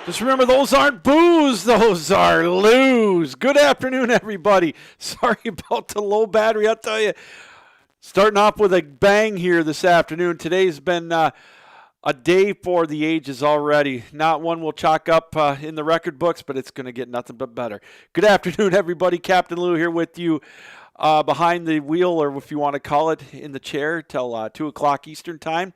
Just remember, those aren't boos, those are loos. Good afternoon, everybody. Sorry about the low battery. I'll tell you, starting off with a bang here this afternoon. Today's been a day for the ages already. Not one we'll chalk up in the record books, but it's going to get nothing but better. Good afternoon, everybody. Captain Lou here with you behind the wheel, or if you want to call it, in the chair till 2 o'clock Eastern time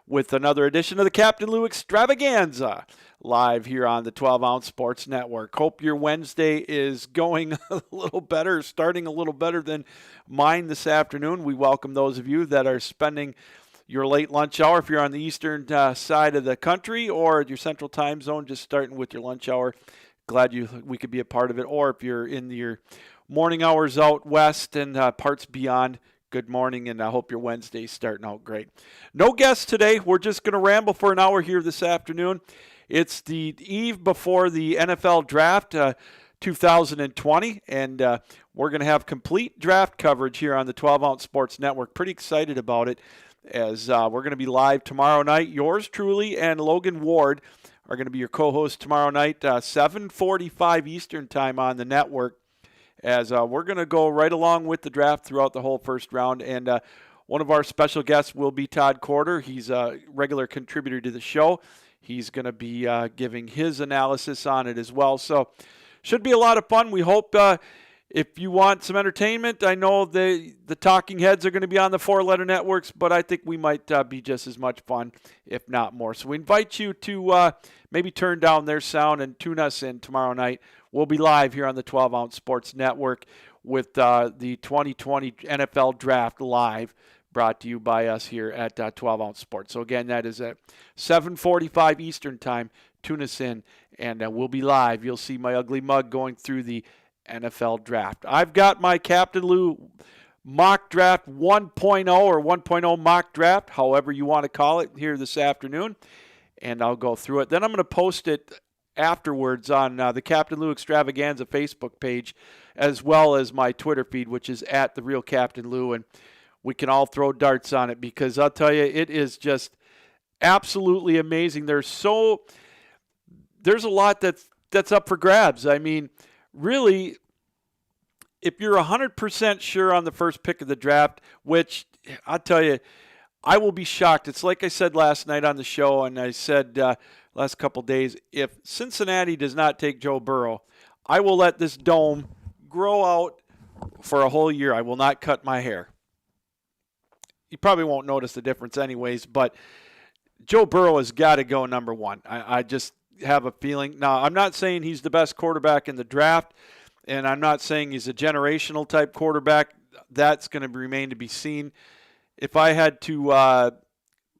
with another edition of the Captain Lou Extravaganza, live here on the 12-Ounce Sports Network. Hope your Wednesday is going a little better, starting a little better than mine this afternoon. We welcome those of you that are spending your late lunch hour, if you're on the eastern side of the country or your central time zone, just starting with your lunch hour. Glad we could be a part of it. Or if you're in your morning hours out west and parts beyond, good morning, and I hope your Wednesday's starting out great. No guests today. We're just going to ramble for an hour here this afternoon. It's the eve before the NFL Draft 2020, and we're going to have complete draft coverage here on the 12-Ounce Sports Network. Pretty excited about it, as we're going to be live tomorrow night. Yours truly and Logan Ward are going to be your co-hosts tomorrow night, 7:45 Eastern time on the network, as we're going to go right along with the draft throughout the whole first round. And one of our special guests will be Todd Corder. He's a regular contributor to the show. He's going to be giving his analysis on it as well. So should be a lot of fun. We hope if you want some entertainment, I know the talking heads are going to be on the four-letter networks, but I think we might be just as much fun, if not more. So we invite you to maybe turn down their sound and tune us in tomorrow night. We'll be live here on the 12-Ounce Sports Network with the 2020 NFL Draft live, brought to you by us here at 12-Ounce Sports. So again, that is at 7:45 Eastern time. Tune us in, and we'll be live. You'll see my ugly mug going through the NFL Draft. I've got my Captain Lou mock draft 1.0 or 1.0 mock draft, however you want to call it, here this afternoon, and I'll go through it. Then I'm going to post it afterwards on the Captain Lou Extravaganza Facebook page, as well as my Twitter feed, which is at The Real Captain Lou, and we can all throw darts on it, because I'll tell you, it is just absolutely amazing. There's a lot that's up for grabs. I mean, really, if you're 100% sure on the first pick of the draft, which I'll tell you, I will be shocked. It's like I said last night on the show, and I said last couple days, if Cincinnati does not take Joe Burrow, I will let this dome grow out for a whole year. I will not cut my hair. You probably won't notice the difference anyways, but Joe Burrow has got to go number one. I just have a feeling. Now, I'm not saying he's the best quarterback in the draft, and I'm not saying he's a generational type quarterback. That's going to remain to be seen. If I had to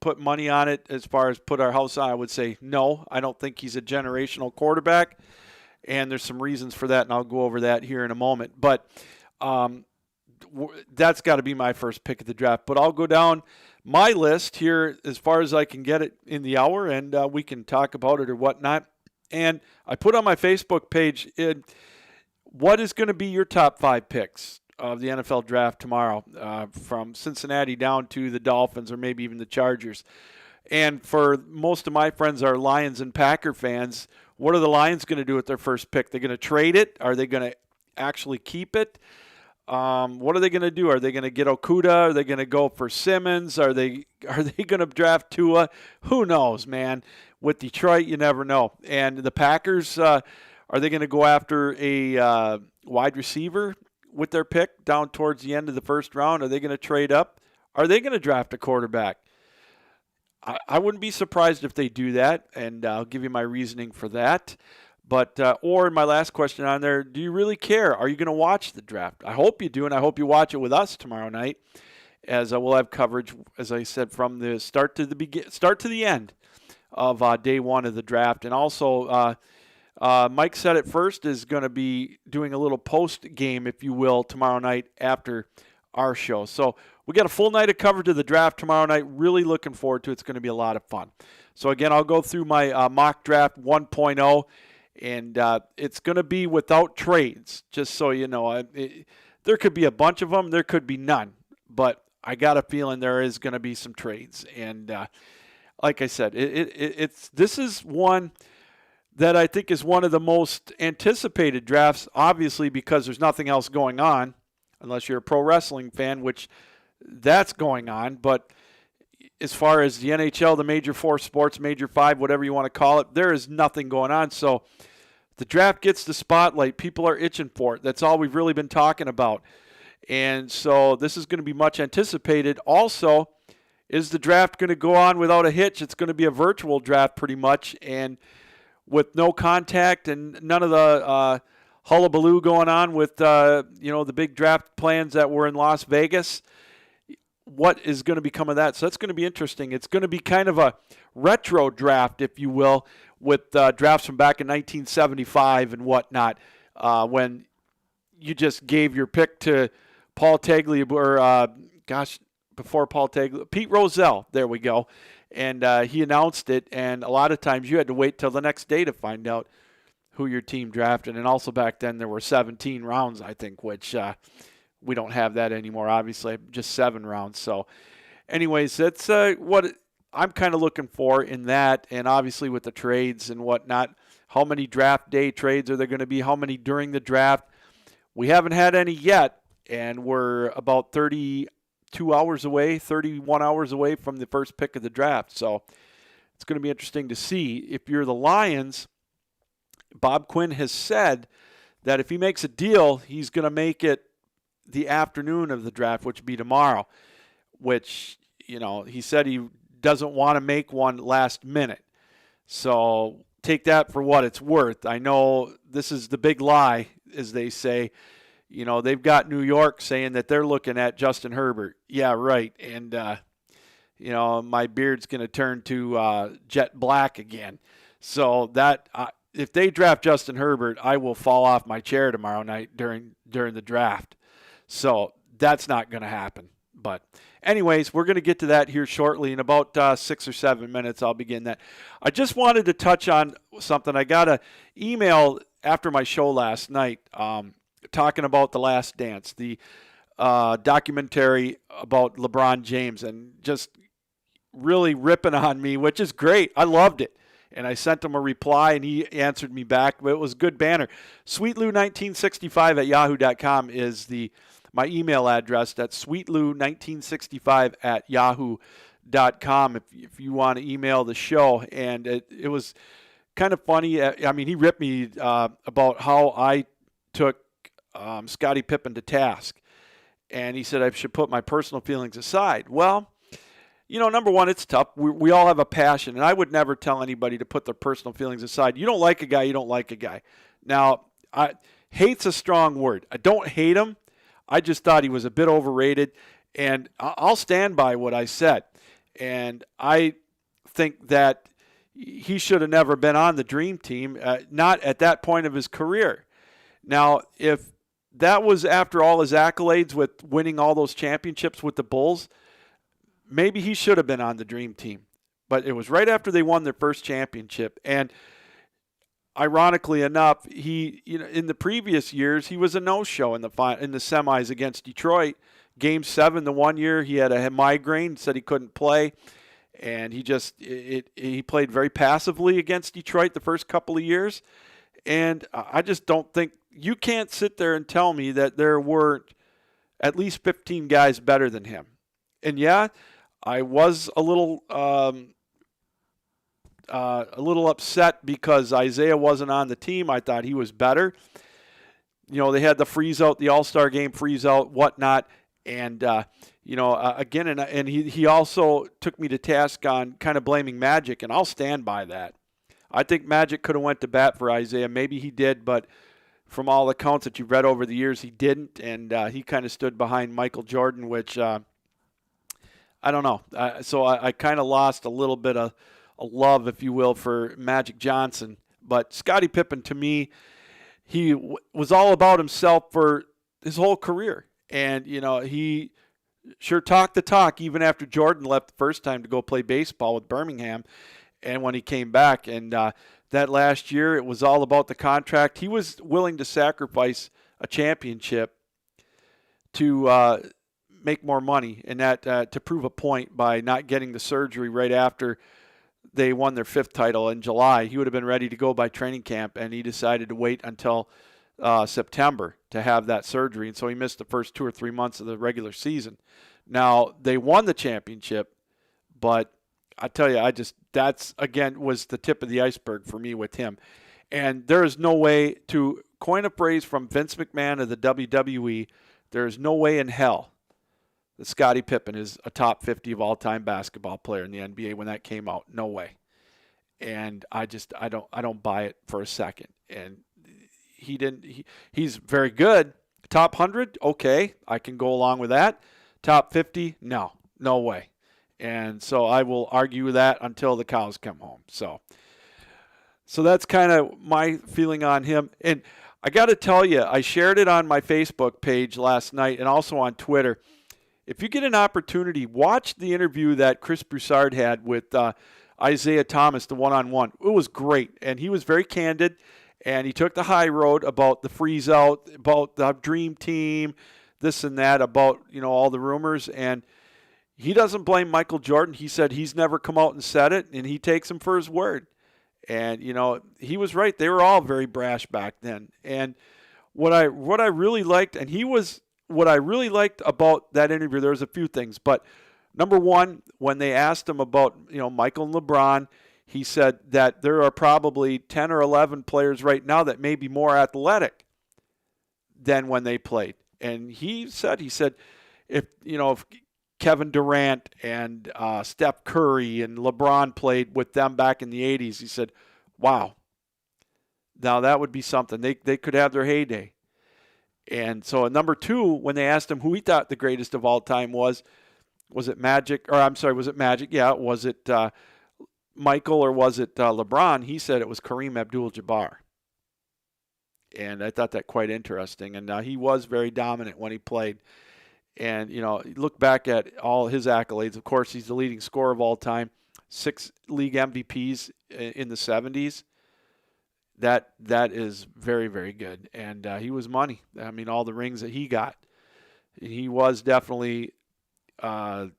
put money on it as far as put our house on, I would say no. I don't think he's a generational quarterback, and there's some reasons for that, and I'll go over that here in a moment. But that's got to be my first pick of the draft. But I'll go down my list here as far as I can get it in the hour, and we can talk about it or whatnot. And I put on my Facebook page what is going to be your top 5 picks of the NFL draft tomorrow, from Cincinnati down to the Dolphins or maybe even the Chargers. And for most of my friends are Lions and Packer fans. What are the Lions going to do with their first pick? They're going to trade it? Are they going to actually keep it? What are they going to do? Are they going to get Okudah? Are they going to go for Simmons? Are they going to draft Tua? Who knows, man? With Detroit, you never know. And the Packers, are they going to go after a wide receiver with their pick down towards the end of the first round? Are they going to trade up? Are they going to draft a quarterback? I wouldn't be surprised if they do that, and I'll give you my reasoning for that. But or my last question on there, do you really care? Are you going to watch the draft? I hope you do, and I hope you watch it with us tomorrow night, as we'll have coverage, as I said, from the start to the end of day one of the draft. And also, Mike said it first, is going to be doing a little post game, if you will, tomorrow night after our show. So we got a full night of coverage of the draft tomorrow night. Really looking forward to it. It's going to be a lot of fun. So again, I'll go through my mock draft 1.0. And it's going to be without trades, just so you know. There could be a bunch of them. There could be none. But I got a feeling there is going to be some trades. And like I said, this is one that I think is one of the most anticipated drafts, obviously because there's nothing else going on, unless you're a pro wrestling fan, which that's going on. But as far as the NHL, the major 4 sports, major 5, whatever you want to call it, there is nothing going on. So the draft gets the spotlight. People are itching for it. That's all we've really been talking about. And so this is going to be much anticipated. Also, is the draft going to go on without a hitch? It's going to be a virtual draft pretty much, and with no contact and none of the hullabaloo going on with the big draft plans that were in Las Vegas. What is going to become of that? So that's going to be interesting. It's going to be kind of a retro draft, if you will, with drafts from back in 1975 and whatnot, when you just gave your pick to Paul Tagliabue, before Paul Tagliabue, Pete Rozelle. There we go. And he announced it, and a lot of times you had to wait till the next day to find out who your team drafted. And also back then there were 17 rounds, I think, which we don't have that anymore, obviously, just 7 rounds. So anyways, that's what I'm kind of looking for in that. And obviously with the trades and whatnot, how many draft day trades are there going to be? How many during the draft? We haven't had any yet, and we're about 31 hours away from the first pick of the draft. So it's going to be interesting to see. If you're the Lions, Bob Quinn has said that if he makes a deal, he's going to make it the afternoon of the draft, which would be tomorrow, which, he said he doesn't want to make one last minute. So take that for what it's worth. I know this is the big lie, as they say. They've got New York saying that they're looking at Justin Herbert. Yeah, right. And, my beard's going to turn to jet black again. So that if they draft Justin Herbert, I will fall off my chair tomorrow night during the draft. So that's not going to happen. But anyways, we're going to get to that here shortly. In about 6 or 7 minutes, I'll begin that. I just wanted to touch on something. I got an email after my show last night talking about The Last Dance, the documentary about LeBron James, and just really ripping on me, which is great. I loved it. And I sent him a reply, and he answered me back. But it was good banner. SweetLou1965@yahoo.com is my email address. That's sweetlou1965@yahoo.com if you want to email the show. And it was kind of funny. I mean, he ripped me about how I took Scottie Pippen to task. And he said I should put my personal feelings aside. Well, number one, it's tough. We all have a passion, and I would never tell anybody to put their personal feelings aside. You don't like a guy, you don't like a guy. Now, hate's a strong word. I don't hate him. I just thought he was a bit overrated, and I'll stand by what I said. And I think that he should have never been on the dream team, not at that point of his career. Now, if that was after all his accolades with winning all those championships with the Bulls, maybe he should have been on the dream team. But it was right after they won their first championship. And ironically enough, he, in the previous years, he was a no-show in the semis against Detroit. Game 7, the one year, he had a migraine, said he couldn't play. And he played very passively against Detroit the first couple of years. And I just don't think, you can't sit there and tell me that there weren't at least 15 guys better than him. And yeah, I was a little upset because Isaiah wasn't on the team. I thought he was better. They had the freeze out, the All-Star game freeze out, whatnot. And, again, and he also took me to task on kind of blaming Magic, and I'll stand by that. I think Magic could have went to bat for Isaiah. Maybe he did, but from all accounts that you've read over the years, he didn't, and he kind of stood behind Michael Jordan, which I don't know. So I kind of lost a little bit of a love, if you will, for Magic Johnson. But Scottie Pippen, to me, he was all about himself for his whole career. And, he sure talked the talk even after Jordan left the first time to go play baseball with Birmingham and when he came back. And that last year, it was all about the contract. He was willing to sacrifice a championship to make more money, and that to prove a point by not getting the surgery right after they won their 5th title in July. He would have been ready to go by training camp, and he decided to wait until September to have that surgery, and so he missed the first 2 or 3 months of the regular season. Now, they won the championship, but I tell you, that's, again, was the tip of the iceberg for me with him. And there is no way, to coin a phrase from Vince McMahon of the WWE, there is no way in hell that Scottie Pippen is a top 50 of all-time basketball player in the NBA when that came out. No way. And I don't buy it for a second. And he's very good. Top 100, okay, I can go along with that. Top 50, no way. And so I will argue that until the cows come home. So that's kind of my feeling on him. And I got to tell you, I shared it on my Facebook page last night and also on Twitter. If you get an opportunity, watch the interview that Chris Broussard had with Isaiah Thomas, the one-on-one. It was great, and he was very candid, and he took the high road about the freeze out, about the dream team, this and that, about all the rumors, and he doesn't blame Michael Jordan. He said he's never come out and said it, and he takes him for his word. And he was right. They were all very brash back then. And what I really liked, and what I really liked about that interview, there was a few things, but number one, when they asked him about, Michael and LeBron, he said that there are probably 10 or 11 players right now that may be more athletic than when they played. And he said, if Kevin Durant and Steph Curry and LeBron played with them back in the 80s, he said, wow, now that would be something. They could have their heyday. And so at number two, when they asked him who he thought the greatest of all time was it Magic? Or I'm sorry, was it Magic? Yeah. Was it Michael or was it LeBron? He said it was Kareem Abdul-Jabbar. And I thought that quite interesting. And he was very dominant when he played. And, look back at all his accolades. Of course, he's the leading scorer of all time. 6 league MVPs in the 70s. That is very, very good. And he was money. I mean, all the rings that he got. He was definitely one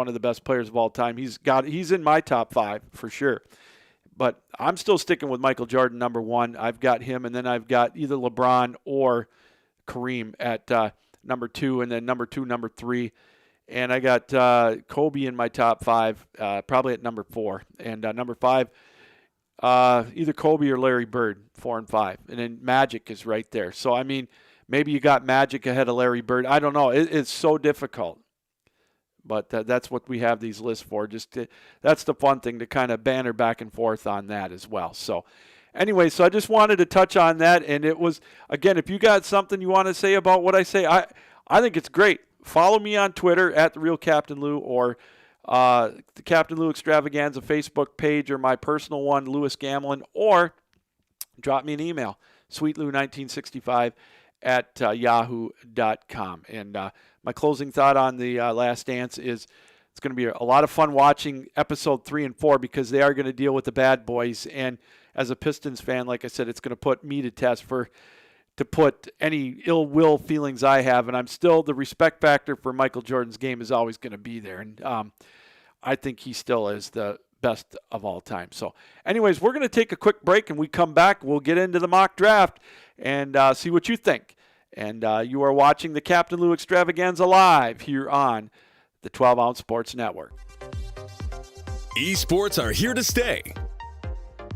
of the best players of all time. He's in my top 5 for sure. But I'm still sticking with Michael Jordan, number 1. I've got him, and then I've got either LeBron or Kareem at number 2, and then number 2, number 3. And I got Kobe in my top 5, probably at number 4. And number 5, either Kobe or Larry Bird, 4 and 5. And then Magic is right there. So, I mean, maybe you got Magic ahead of Larry Bird. I don't know. It's so difficult. But that's what we have these lists for. That's the fun thing, to kind of banter back and forth on that as well. So, anyway, so I just wanted to touch on that. And it was, again, if you got something you want to say about what I say, I think it's great. Follow me on Twitter at TheRealCaptainLou, or the Captain Lou Extravaganza Facebook page or my personal one, Lewis Gamlin, or drop me an email, sweetlou1965 at yahoo.com. And my closing thought on the Last Dance is it's going to be a lot of fun watching episode 3 and 4 because they are going to deal with the bad boys. And as a Pistons fan, like I said, it's going to put me to test to put any ill will feelings I have. And I'm still, the respect factor for Michael Jordan's game is always going to be there. And I think he still is the best of all time. So anyways, we're going to take a quick break, and we come back. We'll get into the mock draft and see what you think. And you are watching the Captain Lou Extravaganza live here on the 12-Ounce Sports Network. Esports are here to stay.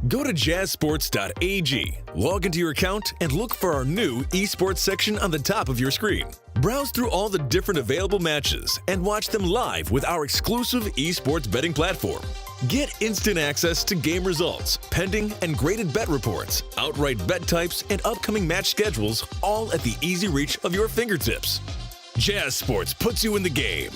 Go to jazzsports.ag, log into your account, and look for our new esports section on the top of your screen. Browse through all the different available matches and watch them live with our exclusive esports betting platform. Get instant access to game results, pending and graded bet reports, outright bet types, and upcoming match schedules, all at the easy reach of your fingertips. Jazz Sports puts you in the game.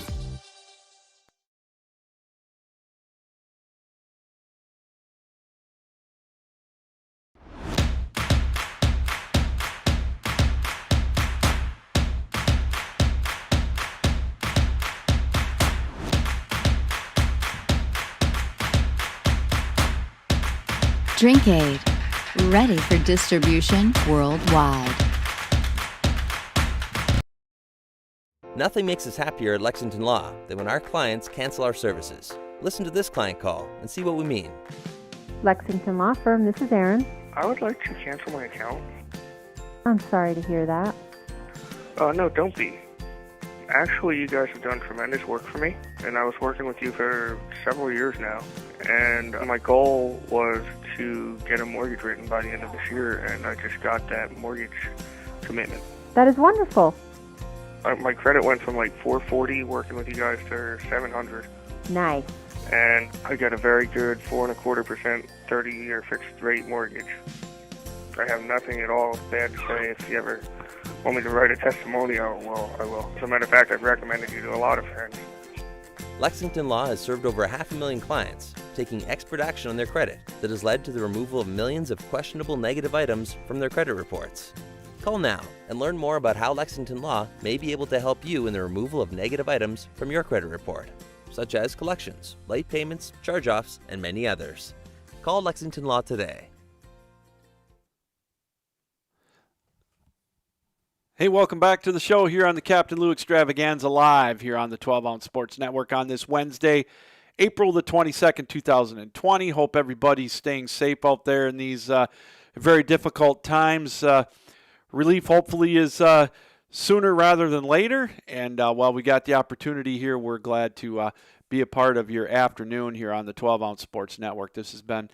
Drinkade, ready for distribution worldwide. Nothing makes us happier at Lexington Law than when our clients cancel our services. Listen to this client call and see what we mean. Lexington Law Firm, this is Erin. I would like to cancel my account. I'm sorry to hear that. No, don't be. Actually, you guys have done tremendous work for me, and I was working with you for several years now, and my goal was to get a mortgage written by the end of this year, and I just got that mortgage commitment. That is wonderful. My credit went from like 440 working with you guys to 700. Nice. And I got a very good 4.25% 30-year fixed rate mortgage. I have nothing at all bad to say. If you ever want me to write a testimonial, well, I will. As a matter of fact, I've recommended you to a lot of friends. Lexington Law has served over 500,000 clients, taking expert action on their credit that has led to the removal of millions of questionable negative items from their credit reports. Call now and learn more about how Lexington Law may be able to help you in the removal of negative items from your credit report, such as collections, late payments, charge-offs, and many others. Call Lexington Law today. Hey, welcome back to the show here on the Captain Lou Extravaganza live here on the 12-Ounce Sports Network on this Wednesday, April the 22nd, 2020. Hope everybody's staying safe out there in these very difficult times. Relief hopefully is sooner rather than later. And while we got the opportunity here, we're glad to be a part of your afternoon here on the 12-Ounce Sports Network. This has been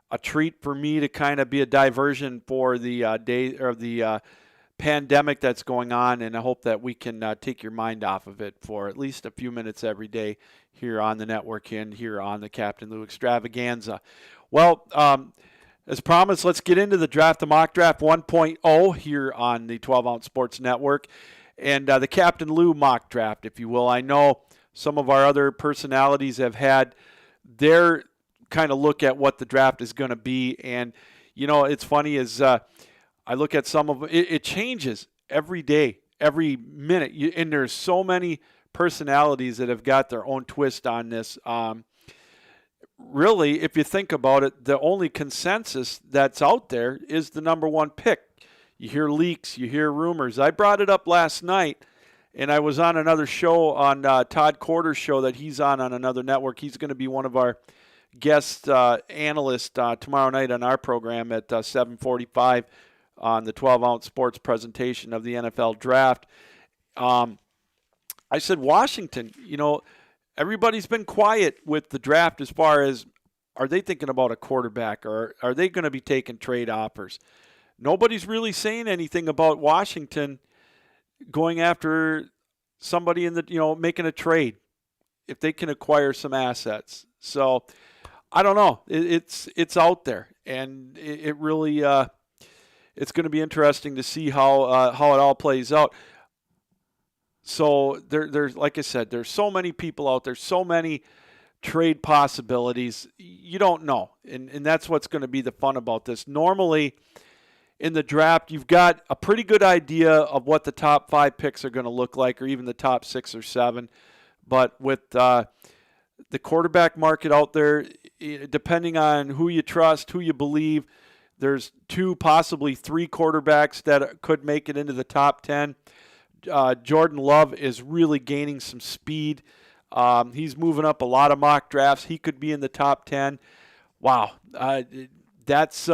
a treat for me to kind of be a diversion for the day or the pandemic that's going on, and I hope that we can take your mind off of it for at least a few minutes every day here on the network and here on the Captain Lou Extravaganza. Well, as promised, let's get into the draft, the mock draft 1.0 here on the 12-Ounce Sports Network, and the Captain Lou mock draft, if you will. I know some of our other personalities have had their kind of look at what the draft is going to be, and you know, it's funny is I look at some of it changes every day, every minute, and there's so many personalities that have got their own twist on this. Really, if you think about it, the only consensus that's out there is the number one pick. You hear leaks, you hear rumors. I brought it up last night, and I was on another show on Todd Corder's show that he's on another network. He's going to be one of our guest analysts tomorrow night on our program at 7:45. On the 12-Ounce Sports presentation of the NFL Draft. I said, Washington, you know, everybody's been quiet with the draft as far as are they thinking about a quarterback or are they going to be taking trade offers? Nobody's really saying anything about Washington going after somebody in the, you know, making a trade if they can acquire some assets. So I don't know. It's out there, and it really it's going to be interesting to see how it all plays out. So there's, like I said, there's so many people out there, so many trade possibilities. You don't know. And that's what's going to be the fun about this. Normally in the draft, you've got a pretty good idea of what the top 5 picks are going to look like, or even the top 6 or 7. But with the quarterback market out there, depending on who you trust, who you believe, there's 2, possibly 3 quarterbacks that could make it into the top 10. Jordan Love is really gaining some speed. He's moving up a lot of mock drafts. He could be in the top 10. Wow. That's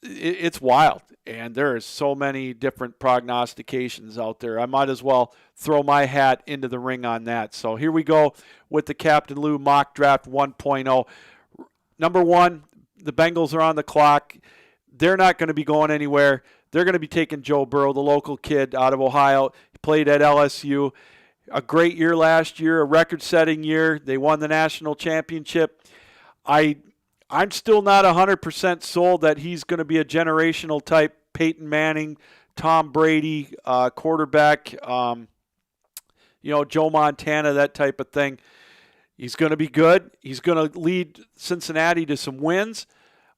it's wild. And there are so many different prognostications out there. I might as well throw my hat into the ring on that. So here we go with the Captain Lou Mock Draft 1.0. Number 1, the Bengals are on the clock. They're not going to be going anywhere. They're going to be taking Joe Burrow, the local kid out of Ohio. He played at LSU. A great year last year, a record-setting year. They won the national championship. I'm still not 100% sold that he's going to be a generational type Peyton Manning, Tom Brady quarterback, Joe Montana, that type of thing. He's going to be good. He's going to lead Cincinnati to some wins.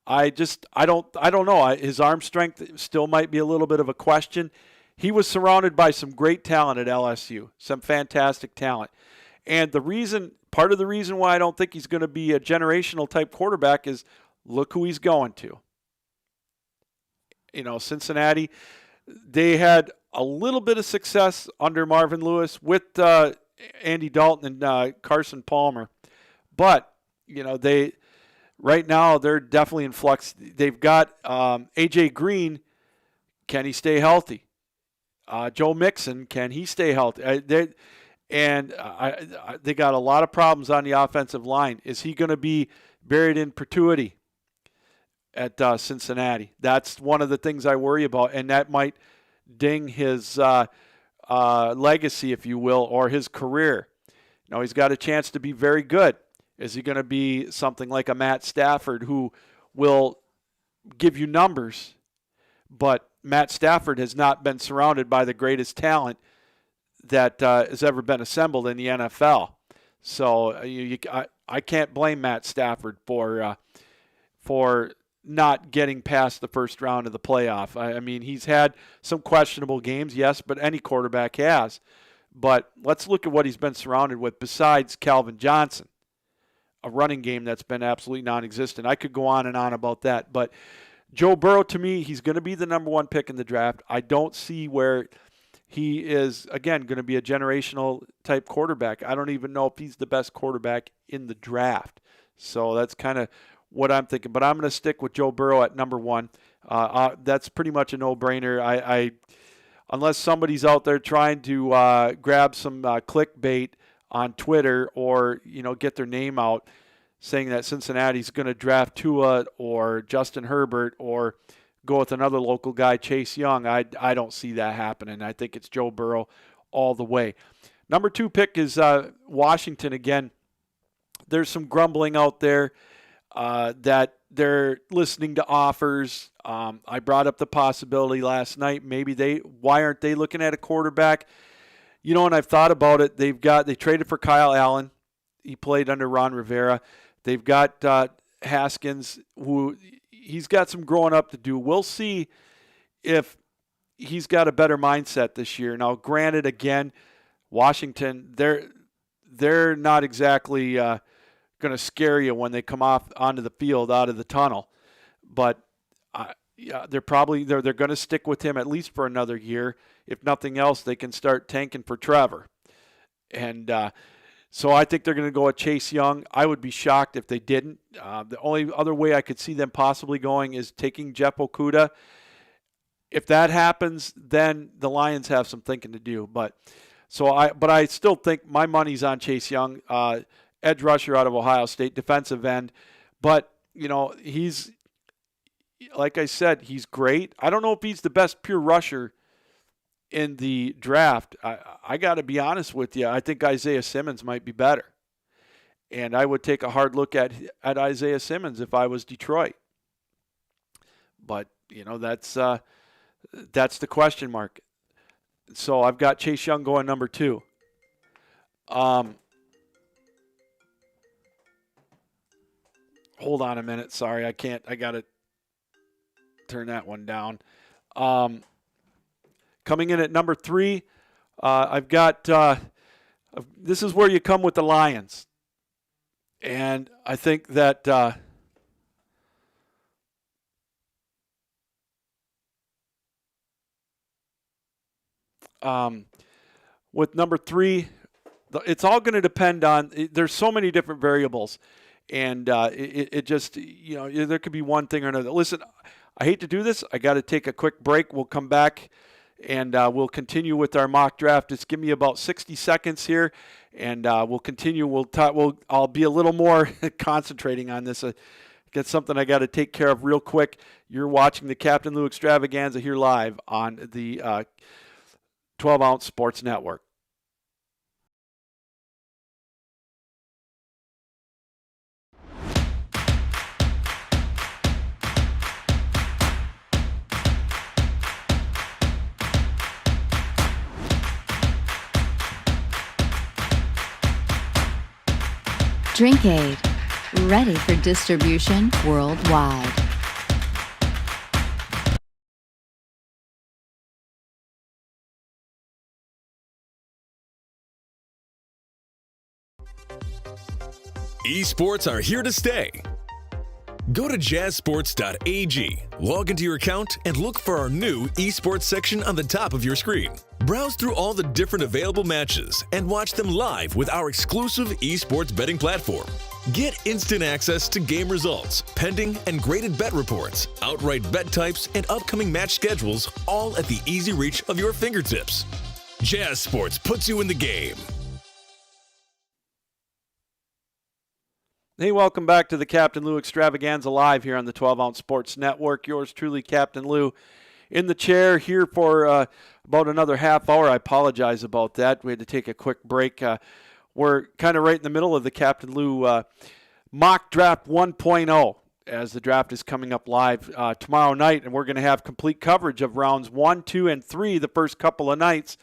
I don't know. His arm strength still might be a little bit of a question. He was surrounded by some great talent at LSU, some fantastic talent. And part of the reason why I don't think he's going to be a generational type quarterback is look who he's going to. Cincinnati, they had a little bit of success under Marvin Lewis with Andy Dalton and Carson Palmer. But, right now they're definitely in flux. They've got A.J. Green. Can he stay healthy? Joe Mixon, can he stay healthy? They got a lot of problems on the offensive line. Is he going to be buried in perpetuity at Cincinnati? That's one of the things I worry about, and that might ding his legacy, if you will, or his career. He's got a chance to be very good. Is he going to be something like a Matt Stafford who will give you numbers, but Matt Stafford has not been surrounded by the greatest talent that has ever been assembled in the NFL. So I can't blame Matt Stafford for not getting past the first round of the playoff. I mean, he's had some questionable games, yes, but any quarterback has. But let's look at what he's been surrounded with besides Calvin Johnson, a running game that's been absolutely non-existent. I could go on and on about that. But Joe Burrow, to me, he's going to be the number 1 pick in the draft. I don't see where he is, again, going to be a generational type quarterback. I don't even know if he's the best quarterback in the draft. So that's kind of what I'm thinking. But I'm going to stick with Joe Burrow at number 1. That's pretty much a no-brainer. Unless somebody's out there trying to grab some clickbait on Twitter or, get their name out saying that Cincinnati's going to draft Tua or Justin Herbert or go with another local guy, Chase Young. I don't see that happening. I think it's Joe Burrow all the way. Number 2 pick is Washington again. There's some grumbling out there that they're listening to offers. I brought up the possibility last night. Why aren't they looking at a quarterback? And I've thought about it. They traded for Kyle Allen. He played under Ron Rivera. They've got Haskins, who he's got some growing up to do. We'll see if he's got a better mindset this year. Now, granted, again, Washington, they're not exactly going to scare you when they come onto the field out of the tunnel, but they're going to stick with him at least for another year. If nothing else, they can start tanking for Trevor. And so I think they're going to go at Chase Young. I would be shocked if they didn't. The only other way I could see them possibly going is taking Jeff Okudah. If that happens, then the Lions have some thinking to do. But I still think my money's on Chase Young, edge rusher out of Ohio State, defensive end. But, he's, like I said, he's great. I don't know if he's the best pure rusher in the draft. I got to be honest with you. I think Isaiah Simmons might be better. And I would take a hard look at Isaiah Simmons if I was Detroit. But, that's the question mark. So I've got Chase Young going number 2. Hold on a minute. Sorry, I can't. I got to turn that one down. Coming in at number 3, I've got this is where you come with the Lions. And I think that with number 3, it's all going to depend on, there's so many different variables. And it just, there could be one thing or another. Listen, I hate to do this. I got to take a quick break. We'll come back and we'll continue with our mock draft. Just give me about 60 seconds here, and we'll continue. I'll be a little more concentrating on this. Get something I got to take care of real quick. You're watching the Captain Lou Extravaganza here live on the 12-Ounce Sports Network. Drinkade, ready for distribution worldwide. Esports are here to stay. Go to jazzsports.ag, log into your account, and look for our new esports section on the top of your screen. Browse through all the different available matches and watch them live with our exclusive esports betting platform. Get instant access to game results, pending and graded bet reports, outright bet types, and upcoming match schedules, all at the easy reach of your fingertips. Jazz Sports puts you in the game. Hey, welcome back to the Captain Lou Extravaganza live here on the 12-Ounce Sports Network. Yours truly, Captain Lou, in the chair here for about another half hour. I apologize about that. We had to take a quick break. We're kind of right in the middle of the Captain Lou Mock Draft 1.0 as the draft is coming up live tomorrow night, and we're going to have complete coverage of rounds 1, 2, and 3 the first couple of nights.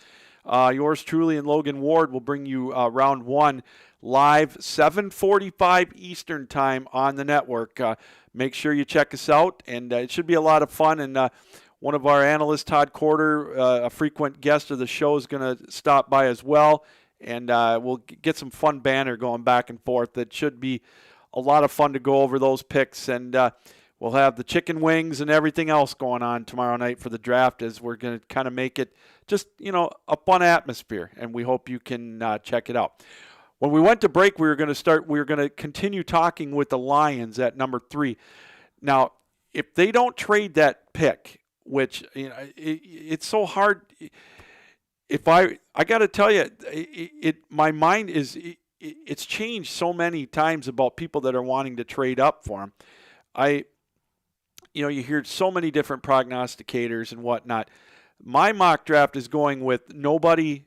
Yours truly and Logan Ward will bring you round 1 live, 7:45 Eastern time on the network. Make sure you check us out, and it should be a lot of fun. And one of our analysts, Todd Corder, a frequent guest of the show, is going to stop by as well, and we'll get some fun banter going back and forth. It should be a lot of fun to go over those picks, and we'll have the chicken wings and everything else going on tomorrow night for the draft, as we're going to kind of make it just, a fun atmosphere, and we hope you can check it out. When we went to break, we were going to continue talking with the Lions at number 3. Now, if they don't trade that pick, which it's so hard. If I got to tell you, my mind is it's changed so many times about people that are wanting to trade up for him. You hear so many different prognosticators and whatnot. My mock draft is going with nobody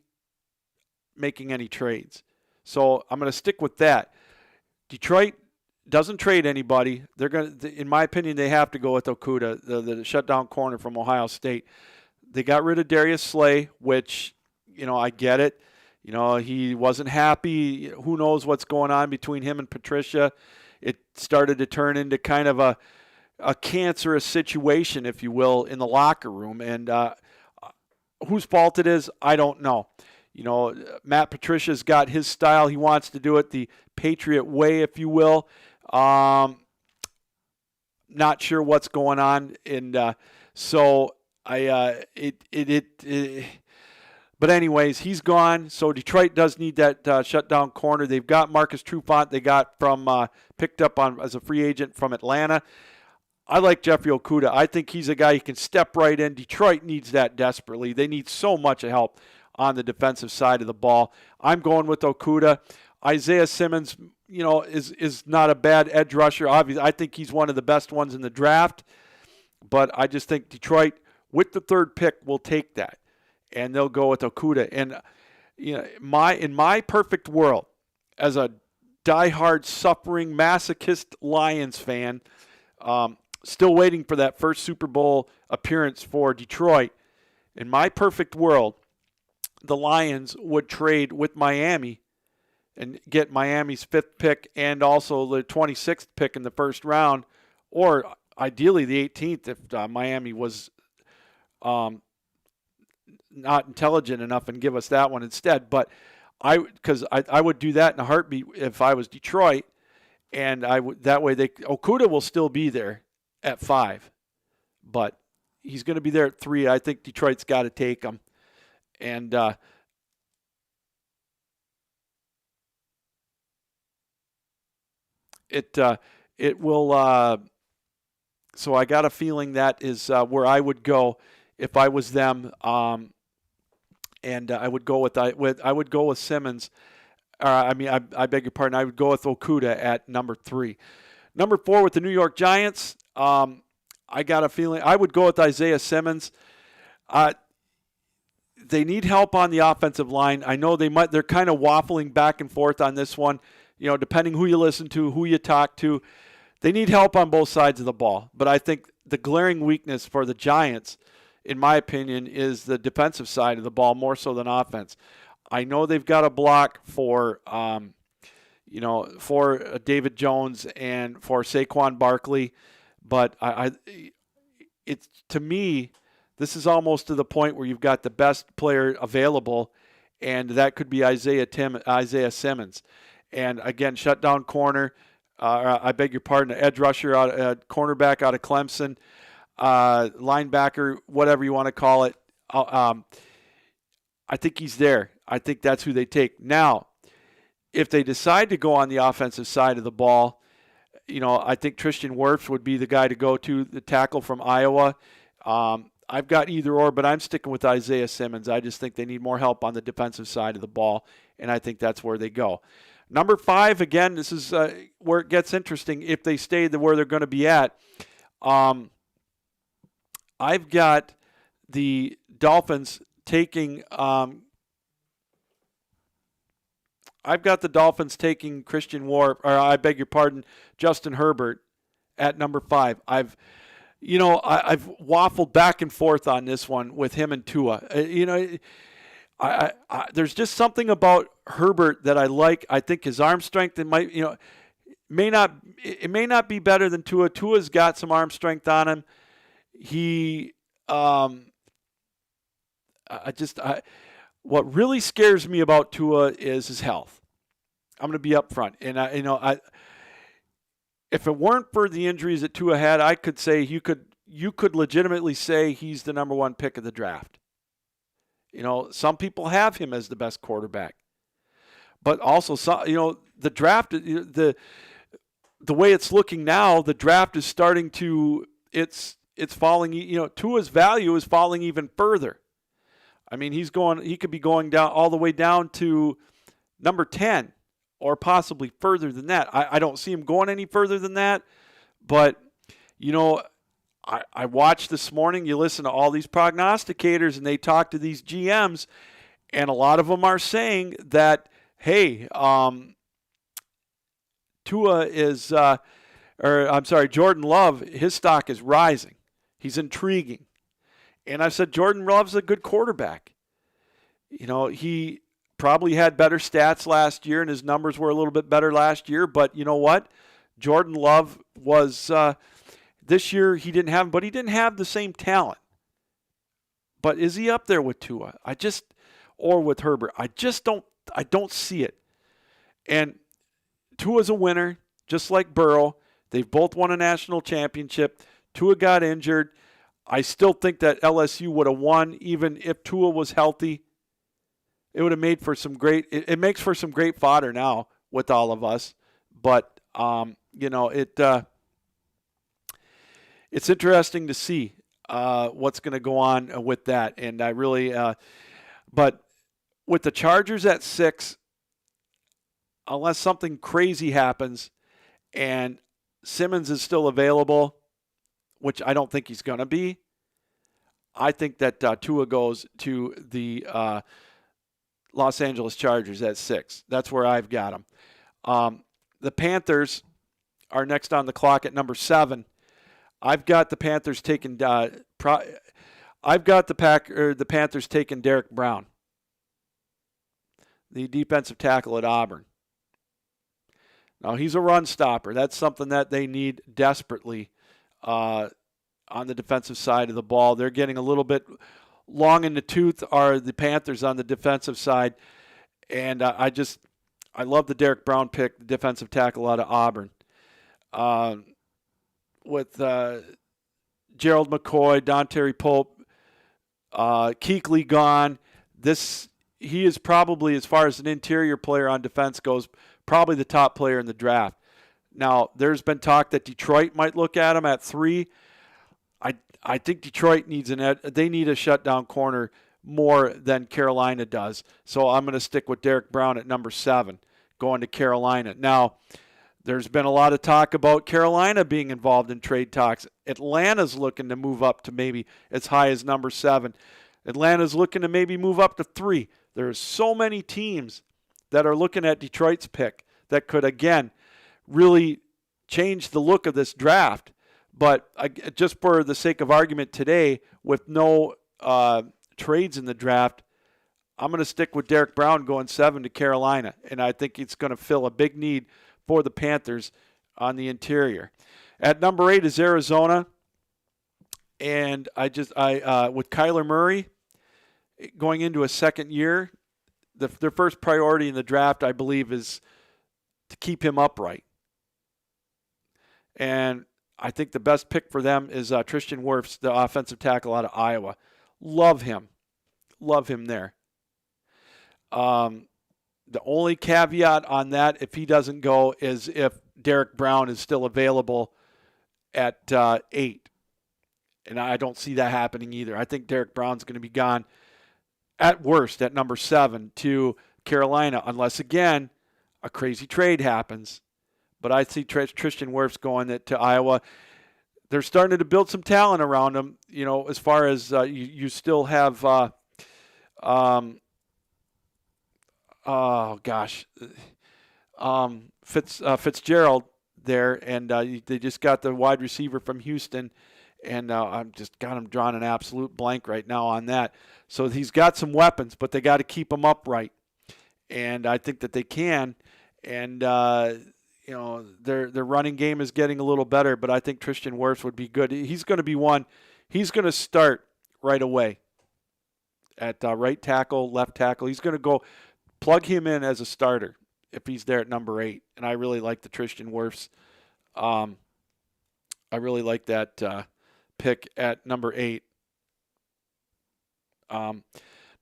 making any trades. So I'm going to stick with that. Detroit doesn't trade anybody. They're going to, in my opinion, they have to go with Okudah, the shutdown corner from Ohio State. They got rid of Darius Slay, which, I get it. He wasn't happy. Who knows what's going on between him and Patricia. It started to turn into kind of a cancerous situation, if you will, in the locker room. And whose fault it is, I don't know. Matt Patricia's got his style. He wants to do it the Patriot way, if you will. Not sure what's going on, and so but anyways, he's gone. So Detroit does need that shutdown corner. They've got Marcus Trufant. They got picked up as a free agent from Atlanta. I like Jeffrey Okudah. I think he's a guy who can step right in. Detroit needs that desperately. They need so much help on the defensive side of the ball. I'm going with Okudah. Isaiah Simmons, is not a bad edge rusher. Obviously, I think he's one of the best ones in the draft. But I just think Detroit, with the 3rd pick, will take that, and they'll go with Okudah. And in my perfect world, as a diehard, suffering, masochist Lions fan, still waiting for that first Super Bowl appearance for Detroit. In my perfect world, the Lions would trade with Miami and get Miami's 5th pick and also the 26th pick in the first round, or ideally the 18th if Miami was not intelligent enough and give us that one instead. But I would do that in a heartbeat if I was Detroit, and that way Okudah will still be there at 5, but he's going to be there at 3. I think Detroit's got to take him, and it will. So I got a feeling that is where I would go if I was them. And I would go with Simmons. I beg your pardon. I would go with Okudah at number 3. Number 4 with the New York Giants. I got a feeling I would go with Isaiah Simmons. They need help on the offensive line. I know they're kind of waffling back and forth on this one. You know, depending who you listen to, who you talk to, they need help on both sides of the ball. But I think the glaring weakness for the Giants, in my opinion, is the defensive side of the ball more so than offense. I know they've got a block for David Jones and for Saquon Barkley, but it's to me, this is almost to the point where you've got the best player available, and that could be Isaiah Simmons. And again, shutdown corner. I beg your pardon, edge rusher, cornerback out of Clemson. Linebacker, whatever you want to call it. I think he's there. I think that's who they take. Now, if they decide to go on the offensive side of the ball, I think Tristan Wirfs would be the guy to go to, the tackle from Iowa. I've got either or, but I'm sticking with Isaiah Simmons. I just think they need more help on the defensive side of the ball, and I think that's where they go. Number 5, again, this is where it gets interesting if they stay where they're going to be at. I've got the Dolphins taking Justin Herbert at number 5. I've waffled back and forth on this one with him and Tua. There's just something about Herbert that I like. I think his arm strength may not be better than Tua. Tua's got some arm strength on him. What really scares me about Tua is his health. I'm going to be upfront, and if it weren't for the injuries that Tua had, I could say you could legitimately say he's the number 1 pick of the draft. Some people have him as the best quarterback, but also the draft, the way it's looking now, the draft is starting to it's falling. Tua's value is falling even further. I mean, he could be going down all the way down to number 10 or possibly further than that. I don't see him going any further than that, but I watched this morning, you listen to all these prognosticators and they talk to these GMs, and a lot of them are saying that, hey, Jordan Love, his stock is rising. He's intriguing. And I said, Jordan Love's a good quarterback. He probably had better stats last year and his numbers were a little bit better last year, but you know what? Jordan Love was, this year he didn't have the same talent. But is he up there with Tua? Or with Herbert? I don't see it. And Tua's a winner, just like Burrow. They've both won a national championship. Tua got injured. I still think that LSU would have won even if Tua was healthy. It would have made for some great – it makes for some great fodder now with all of us. But, it's interesting to see what's going to go on with that. And I really but with the Chargers at 6, unless something crazy happens and Simmons is still available, which I don't think he's going to be, I think that Tua goes to the Los Angeles Chargers at 6. That's where I've got him. The Panthers are next on the clock at number 7. I've got the Panthers taking. I've got the Panthers taking Derek Brown. the defensive tackle at Auburn. Now, he's a run stopper. That's something that they need desperately on the defensive side of the ball. They're getting a little bit long in the tooth are the Panthers on the defensive side. And I love the Derek Brown pick, the defensive tackle out of Auburn. With Gerald McCoy, Don Terry Pope, Kuechly gone, he is probably, as far as an interior player on defense goes, probably the top player in the draft. Now, there's been talk that Detroit might look at him at 3. I think Detroit needs they need a shutdown corner more than Carolina does. So I'm going to stick with Derek Brown at number 7, going to Carolina. Now, there's been a lot of talk about Carolina being involved in trade talks. Atlanta's looking to move up to maybe as high as number 7. Atlanta's looking to maybe move up to 3. There's so many teams that are looking at Detroit's pick that could, again, really change the look of this draft. But just for the sake of argument today, with no trades in the draft, I'm going to stick with Derek Brown going 7 to Carolina. And I think it's going to fill a big need for the Panthers on the interior. At number 8 is Arizona. And with Kyler Murray going into a second year, their first priority in the draft, I believe, is to keep him upright. And I think the best pick for them is Tristan Wirfs, the offensive tackle out of Iowa. Love him. Love him there. The only caveat on that, if he doesn't go, is if Derek Brown is still available at 8. And I don't see that happening either. I think Derek Brown's going to be gone at worst at number 7 to Carolina, unless, again, a crazy trade happens. But I see Tristan Wirfs going to Iowa. They're starting to build some talent around him, as far as you still have Fitzgerald there, and they just got the wide receiver from Houston, and I'm just got him drawing an absolute blank right now on that. So he's got some weapons, but they got to keep him upright, and I think that they can. And their running game is getting a little better, but I think Tristan Wirfs would be good. He's going to be one. He's going to start right away at right tackle, left tackle. He's going to go plug him in as a starter if he's there at number 8. And I really like the Tristan Wirfs. I really like that pick at number 8.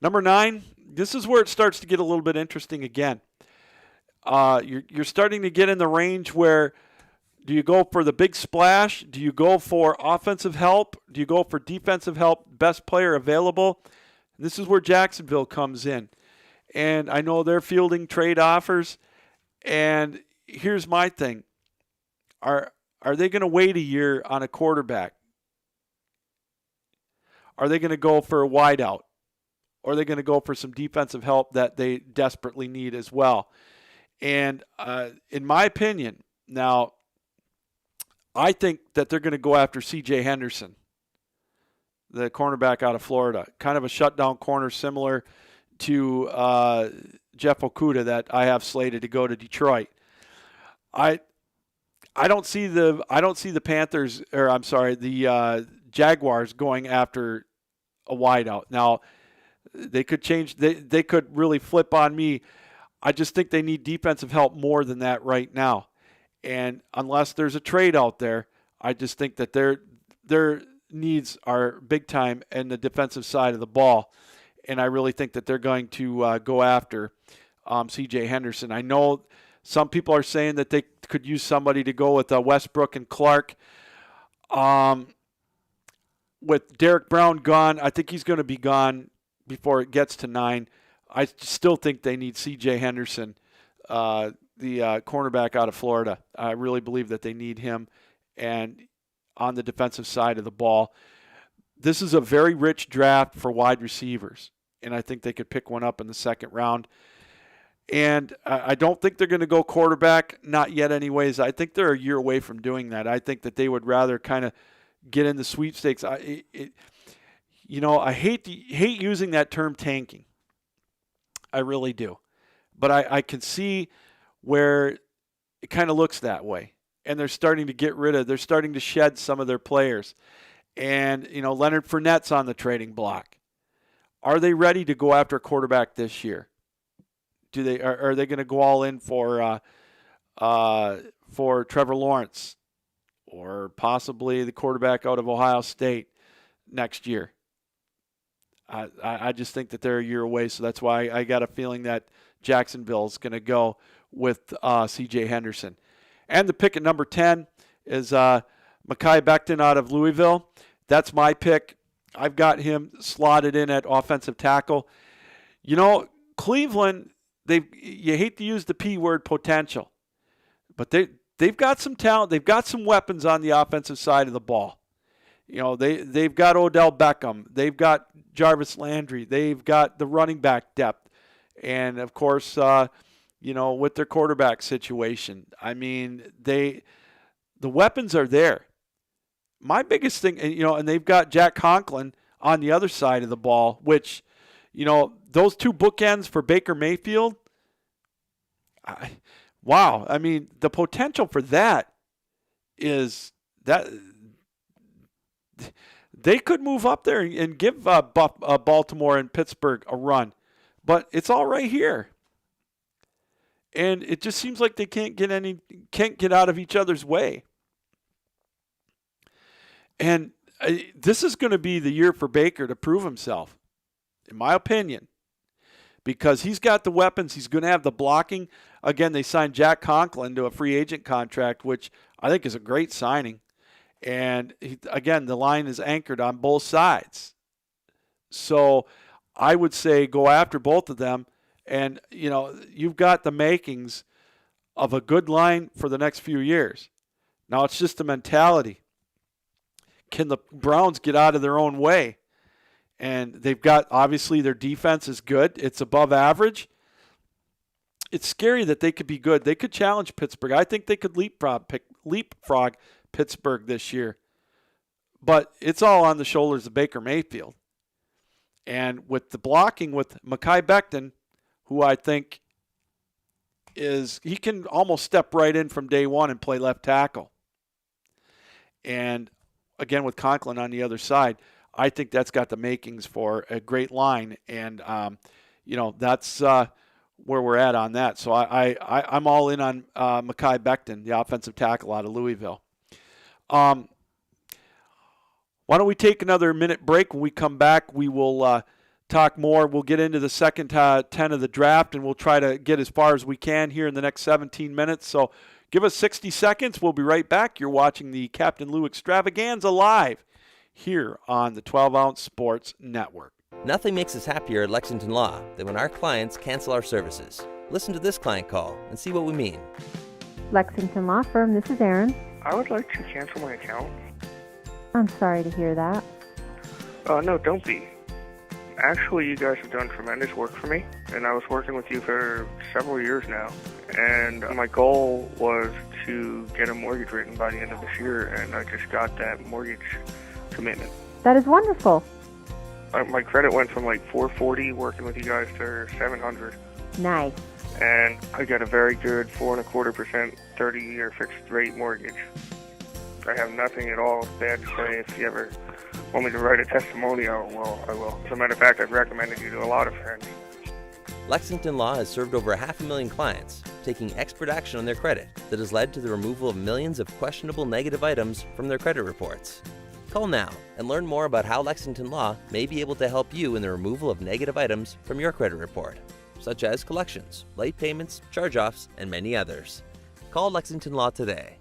Number 9, this is where it starts to get a little bit interesting again. You're starting to get in the range where, do you go for the big splash? Do you go for offensive help? Do you go for defensive help? Best player available? This is where Jacksonville comes in. And I know they're fielding trade offers. And here's my thing. Are they going to wait a year on a quarterback? Are they going to go for a wideout? Or are they going to go for some defensive help that they desperately need as well? And in my opinion, now, I think that they're going to go after C.J. Henderson, the cornerback out of Florida. Kind of a shutdown corner similar to Jeff Okudah that I have slated to go to Detroit. I don't see the Panthers, or I'm sorry, the Jaguars going after a wideout. Now, they could change. They could really flip on me. I just think they need defensive help more than that right now. And unless there's a trade out there, I just think that their needs are big time in the defensive side of the ball. And I really think that they're going to go after C.J. Henderson. I know some people are saying that they could use somebody to go with Westbrook and Clark. With Derek Brown gone, I think he's going to be gone before it gets to 9. I still think they need C.J. Henderson, the cornerback out of Florida. I really believe that they need him, and on the defensive side of the ball. This is a very rich draft for wide receivers, and I think they could pick one up in the second round. And I don't think they're going to go quarterback, not yet anyways. I think they're a year away from doing that. I think that they would rather kind of get in the sweepstakes. I hate using that term tanking. I really do. but I can see where it kind of looks that way. And they're starting to shed some of their players. And, Leonard Fournette's on the trading block. Are they ready to go after a quarterback this year? Are they going to go all in for Trevor Lawrence or possibly the quarterback out of Ohio State next year? I just think that they're a year away, so that's why I got a feeling that Jacksonville is going to go with C.J. Henderson. And the pick at number 10 is Mekhi Becton out of Louisville. That's my pick. I've got him slotted in at offensive tackle. Cleveland, you hate to use the P word, potential, but they've got some talent. They've got some weapons on the offensive side of the ball. They've got Odell Beckham. They've got Jarvis Landry. They've got the running back depth. And, of course, with their quarterback situation, I mean, the weapons are there. My biggest thing, and they've got Jack Conklin on the other side of the ball, which, those two bookends for Baker Mayfield, wow. I mean, the potential for that is that they could move up there and give Baltimore and Pittsburgh a run. But it's all right here. And it just seems like they can't get out of each other's way. And this is going to be the year for Baker to prove himself, in my opinion, because he's got the weapons. He's going to have the blocking. Again, they signed Jack Conklin to a free agent contract, which I think is a great signing. And, again, the line is anchored on both sides. So I would say go after both of them. And, you've got the makings of a good line for the next few years. Now it's just the mentality. Can the Browns get out of their own way? And they've got, obviously, their defense is good. It's above average. It's scary that they could be good. They could challenge Pittsburgh. I think they could leapfrog Pittsburgh this year. But it's all on the shoulders of Baker Mayfield. And with the blocking with Mekhi Becton, who I think he can almost step right in from day one and play left tackle. And again, with Conklin on the other side, I think that's got the makings for a great line. And, that's where we're at on that. So I'm all in on Mekhi Becton, the offensive tackle out of Louisville. Why don't we take another minute break? When we come back, we will talk more. We'll get into the second 10 of the draft, and we'll try to get as far as we can here in the next 17 minutes. So give us 60 seconds. We'll be right back. You're watching the Captain Lou Extravaganza live here on the 12-Ounce Sports Network. Nothing makes us happier at Lexington Law than when our clients cancel our services. Listen to this client call and see what we mean. Lexington Law Firm, this is Erin. I would like to cancel my account. I'm sorry to hear that. No, don't be. Actually, you guys have done tremendous work for me, and I was working with you for several years now. And my goal was to get a mortgage written by the end of this year, and I just got that mortgage commitment. That is wonderful. My credit went from like 440 working with you guys to 700. Nice. And I got a very good 4.25% 30-year fixed rate mortgage. I have nothing at all bad to say. If you ever want me to write a testimonial, well, I will. As a matter of fact, I've recommended you to a lot of friends. Lexington Law has served over 500,000 clients, taking expert action on their credit that has led to the removal of millions of questionable negative items from their credit reports. Call now and learn more about how Lexington Law may be able to help you in the removal of negative items from your credit report, such as collections, late payments, charge-offs, and many others. Call Lexington Law today.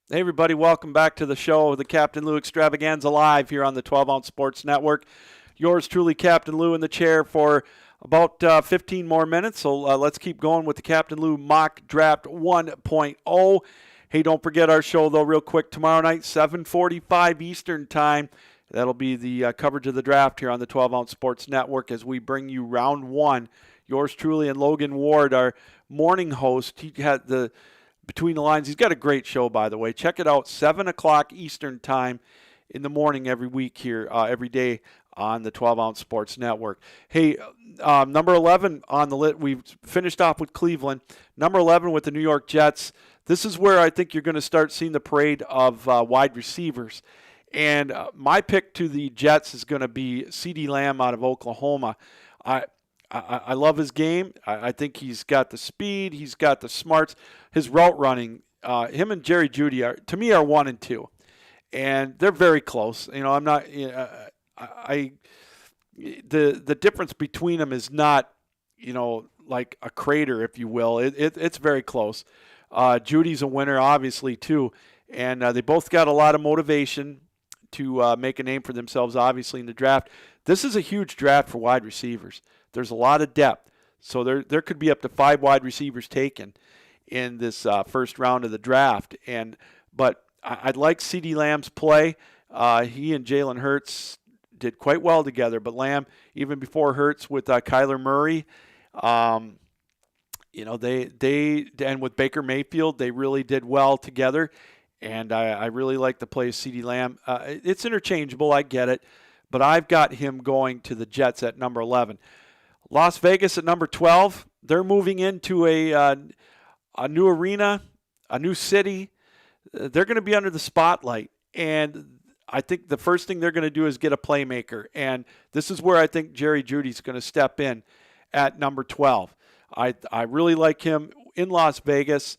Hey everybody, welcome back to the show, the Captain Lou Extravaganza live here on the 12-Ounce Sports Network. Yours truly, Captain Lou, in the chair for about 15 more minutes, so let's keep going with the Captain Lou Mock Draft 1.0. Hey, don't forget our show, though, real quick, tomorrow night, 7:45 Eastern Time. That'll be the coverage of the draft here on the 12-Ounce Sports Network as we bring you round one. Yours truly and Logan Ward, our morning host. He had the Between the Lines. He's got a great show, by the way. Check it out, 7 o'clock Eastern Time in the morning every week here, every day on the 12-ounce Sports Network. Hey, number 11 on the list, we finished off with Cleveland. Number 11 with the New York Jets. This is where I think you're going to start seeing the parade of wide receivers. And my pick to the Jets is going to be CeeDee Lamb out of Oklahoma. I love his game. I think he's got the speed. He's got the smarts. His route running, him and Jerry Jeudy, to me, are 1 and 2. And they're very close. I'm not the difference between them is not, like a crater, if you will. It's very close. Judy's a winner, obviously, too. And they both got a lot of motivation to make a name for themselves, obviously, in the draft. This is a huge draft for wide receivers. There's a lot of depth. So there could be up to 5 wide receivers taken in this first round of the draft. But I'd like CeeDee Lamb's play. He and Jalen Hurts did quite well together. But Lamb, even before Hurts with Kyler Murray, they and with Baker Mayfield, they really did well together. And I really like the play of CeeDee Lamb. It's interchangeable, I get it. But I've got him going to the Jets at number 11. Las Vegas at number 12. They're moving into a new arena, a new city. They're going to be under the spotlight. And I think the first thing they're going to do is get a playmaker. And this is where I think Jerry Jeudy's going to step in at number 12. I really like him in Las Vegas.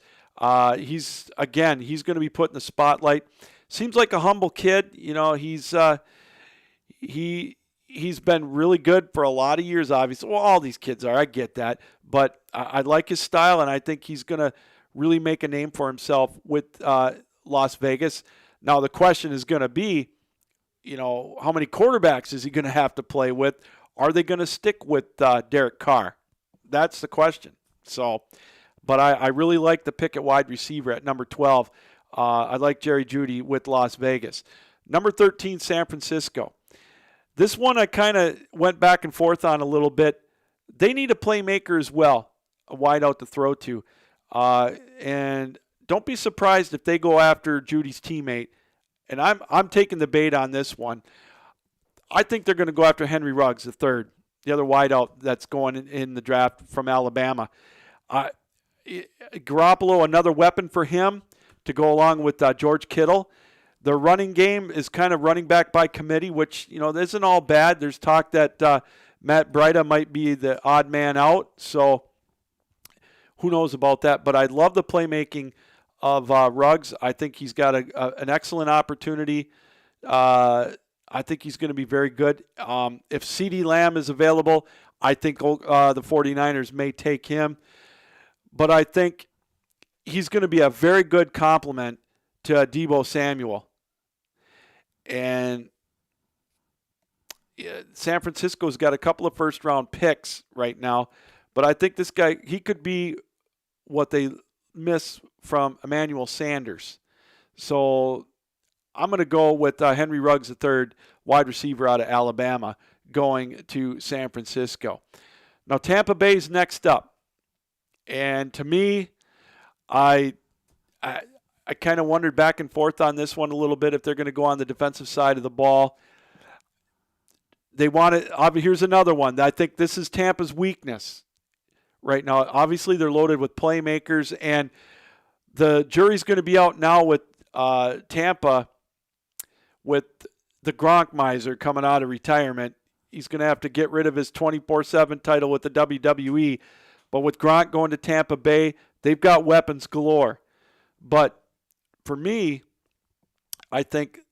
He's going to be put in the spotlight. Seems like a humble kid. He's been really good for a lot of years, obviously. Well, all these kids are. I get that. But I like his style, and I think he's going to really make a name for himself with Las Vegas. Now, the question is going to be, how many quarterbacks is he going to have to play with? Are they going to stick with Derek Carr? That's the question. But I really like the pick at wide receiver at number 12. I like Jerry Jeudy with Las Vegas. Number 13, San Francisco. This one I kind of went back and forth on a little bit. They need a playmaker as well, a wide out to throw to. And don't be surprised if they go after Judy's teammate. And I'm taking the bait on this one. I think they're going to go after Henry Ruggs, the third, the other wideout that's going in the draft from Alabama. Garoppolo, another weapon for him to go along with George Kittle. Their running game is kind of running back by committee, which, isn't all bad. There's talk that Matt Breida might be the odd man out, so who knows about that. But I love the playmaking of Ruggs. I think he's got an excellent opportunity. I think he's going to be very good. If CeeDee Lamb is available, I think the 49ers may take him. But I think he's going to be a very good complement to Deebo Samuel. And San Francisco's got a couple of first-round picks right now. But I think this guy, he could be what they miss from Emmanuel Sanders. So I'm going to go with Henry Ruggs III, wide receiver out of Alabama, going to San Francisco. Now, Tampa Bay's next up. And to me, I kind of wondered back and forth on this one a little bit if they're going to go on the defensive side of the ball. They want it. Here's another one. I think this is Tampa's weakness right now. Obviously, they're loaded with playmakers, and the jury's going to be out now with Tampa with the Gronk miser coming out of retirement. He's going to have to get rid of his 24/7 title with the WWE. But with Gronk going to Tampa Bay, they've got weapons galore. But for me, I think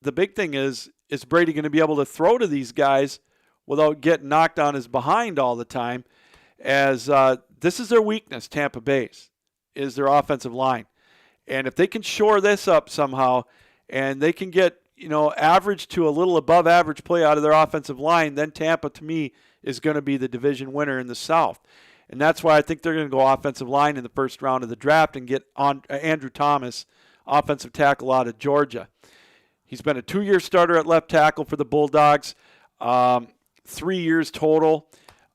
the big thing is Brady going to be able to throw to these guys without getting knocked on his behind all the time? As this is their weakness, Tampa Bay's, is their offensive line. And if they can shore this up somehow and they can get, average to a little above average play out of their offensive line, then Tampa, to me, is going to be the division winner in the South. And that's why I think they're going to go offensive line in the first round of the draft and get on Andrew Thomas, offensive tackle out of Georgia. He's been a 2-year starter at left tackle for the Bulldogs, 3 years total.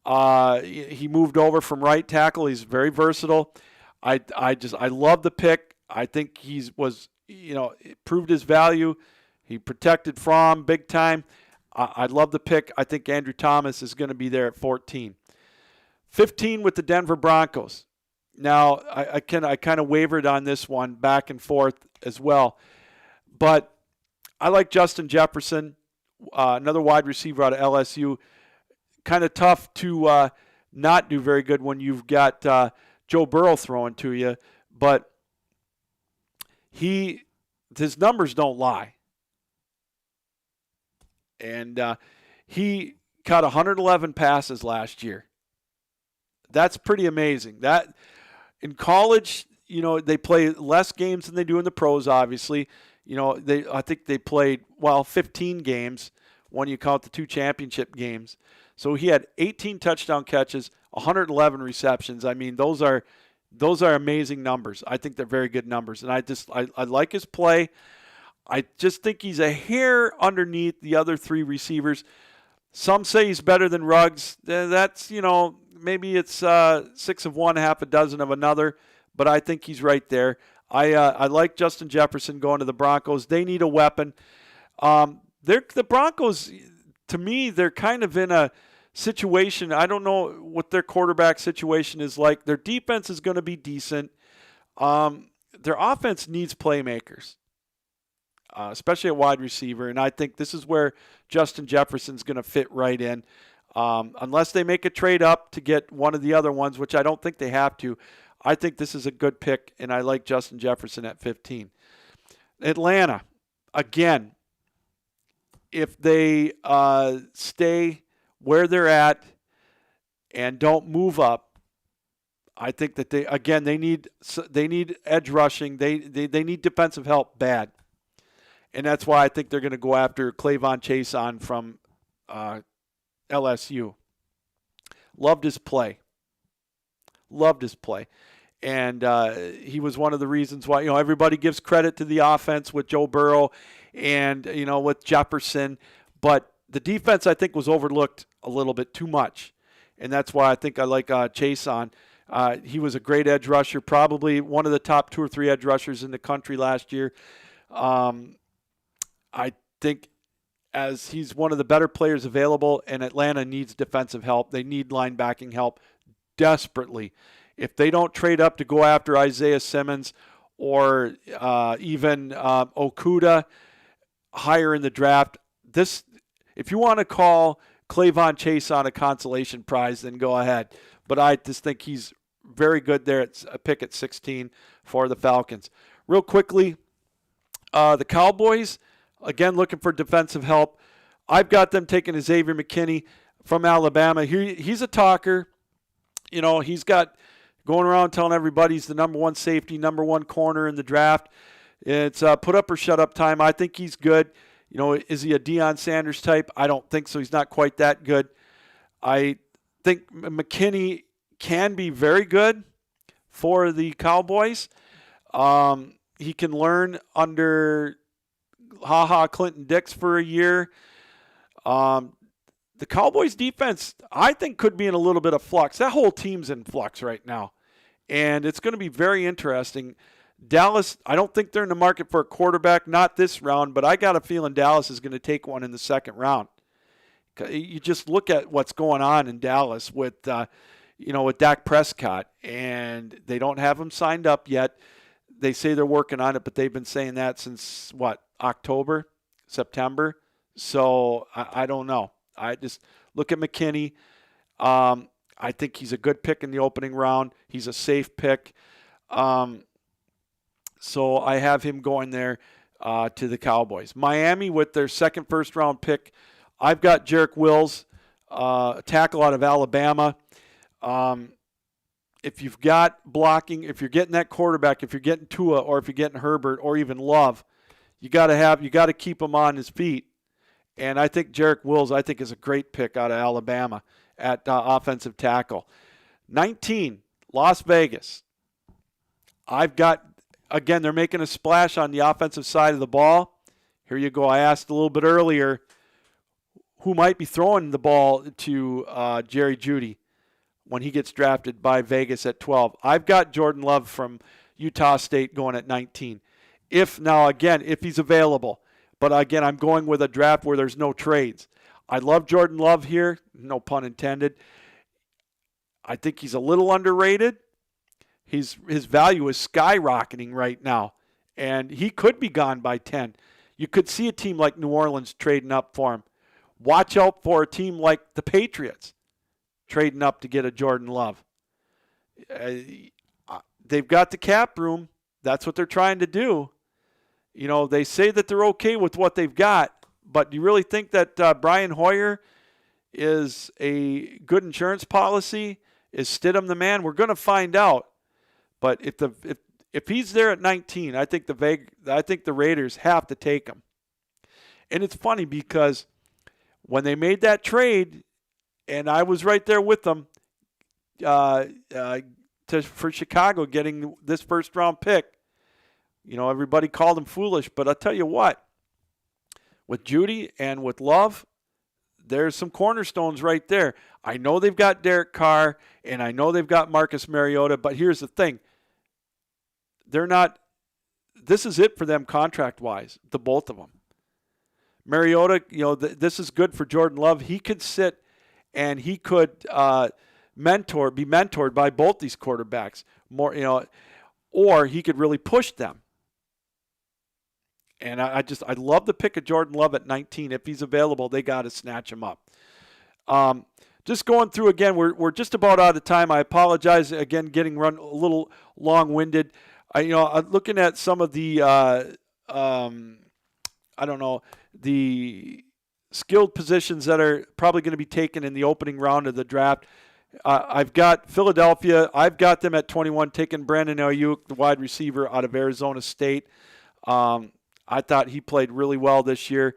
He moved over from right tackle. He's very versatile. I love the pick. I think he proved his value. He protected Fromm big time. I love the pick. I think Andrew Thomas is going to be there at 14. 15 with the Denver Broncos. Now, I kind of wavered on this one back and forth as well. But I like Justin Jefferson, another wide receiver out of LSU. Kind of tough to not do very good when you've got Joe Burrow throwing to you. But his numbers don't lie. And he caught 111 passes last year. That's pretty amazing. That in college, they play less games than they do in the pros, obviously. I think they played 15 games when you count the 2 championship games. So he had 18 touchdown catches, 111 receptions. I mean, those are amazing numbers. I think they're very good numbers, and I like his play. I just think he's a hair underneath the other 3 receivers. Some say he's better than Ruggs. That's, maybe it's 6 of one, half a dozen of another, but I think he's right there. I like Justin Jefferson going to the Broncos. They need a weapon. The Broncos, to me, they're kind of in a situation. I don't know what their quarterback situation is like. Their defense is going to be decent. Their offense needs playmakers, especially at wide receiver, and I think this is where Justin Jefferson's going to fit right in. Unless they make a trade up to get one of the other ones, which I don't think they have to. I think this is a good pick, and I like Justin Jefferson at 15. Atlanta, again, if they stay where they're at and don't move up, I think that they need edge rushing. They need defensive help bad. And that's why I think they're going to go after Clavon Chason from LSU. Loved his play. And he was one of the reasons why, everybody gives credit to the offense with Joe Burrow and, with Jefferson. But the defense, I think, was overlooked a little bit too much. And that's why I think I like Chason. He was a great edge rusher, probably one of the top 2 or 3 edge rushers in the country last year. I think as he's one of the better players available, and Atlanta needs defensive help. They need linebacking help desperately. If they don't trade up to go after Isaiah Simmons or even Okudah higher in the draft, if you want to call Clavon Chason a consolation prize, then go ahead. But I just think he's very good there. It's a pick at 16 for the Falcons. Real quickly, the Cowboys, again, looking for defensive help. I've got them taking Xavier McKinney from Alabama. He's a talker. He's got going around telling everybody he's the number 1 safety, number 1 corner in the draft. It's put up or shut up time. I think he's good. Is he a Deion Sanders type? I don't think so. He's not quite that good. I think McKinney can be very good for the Cowboys. He can learn under Clinton Dix for a year. The Cowboys defense, I think, could be in a little bit of flux. That whole team's in flux right now. And it's going to be very interesting. Dallas, I don't think they're in the market for a quarterback, not this round, but I got a feeling Dallas is going to take one in the second round. You just look at what's going on in Dallas with Dak Prescott, and they don't have him signed up yet. They say they're working on it, but they've been saying that since, October, September? So I don't know. I just look at McKinney. I think he's a good pick in the opening round. He's a safe pick. So I have him going there to the Cowboys. Miami with their second first-round pick. I've got Jarek Wills, a tackle out of Alabama. If you've got blocking, if you're getting that quarterback, if you're getting Tua or if you're getting Herbert or even Love, you got to keep him on his feet. And I think Jarek Wills, is a great pick out of Alabama at offensive tackle. 19, Las Vegas. I've got, again, they're making a splash on the offensive side of the ball. Here you go. I asked a little bit earlier who might be throwing the ball to Jerry Jeudy when he gets drafted by Vegas at 12. I've got Jordan Love from Utah State going at 19. If he's available. But again, I'm going with a draft where there's no trades. I love Jordan Love here, no pun intended. I think he's a little underrated. His value is skyrocketing right now, and he could be gone by 10. You could see a team like New Orleans trading up for him. Watch out for a team like the Patriots trading up to get a Jordan Love. They've got the cap room. That's what they're trying to do. You know, they say that they're okay with what they've got, but do you really think that Brian Hoyer is a good insurance policy? Is Stidham the man? We're going to find out. But if he's there at 19, I think the Raiders have to take him. And it's funny because when they made that trade, and I was right there with them for Chicago getting this first-round pick, you know, everybody called him foolish. But I'll tell you what, with Judy and with Love, there's some cornerstones right there. I know they've got Derek Carr, and I know they've got Marcus Mariota, but here's the thing. This is it for them contract-wise, the both of them. Mariota, you know, this is good for Jordan Love. He could sit and he could be mentored by both these quarterbacks more, you know, or he could really push them. And I love the pick of Jordan Love at 19. If he's available, they got to snatch him up. Just going through again, we're just about out of time. I apologize again, getting run a little long-winded. I'm looking at some of the the skilled positions that are probably going to be taken in the opening round of the draft. I've got Philadelphia. I've got them at 21, taking Brandon Ayuk, the wide receiver out of Arizona State. I thought he played really well this year.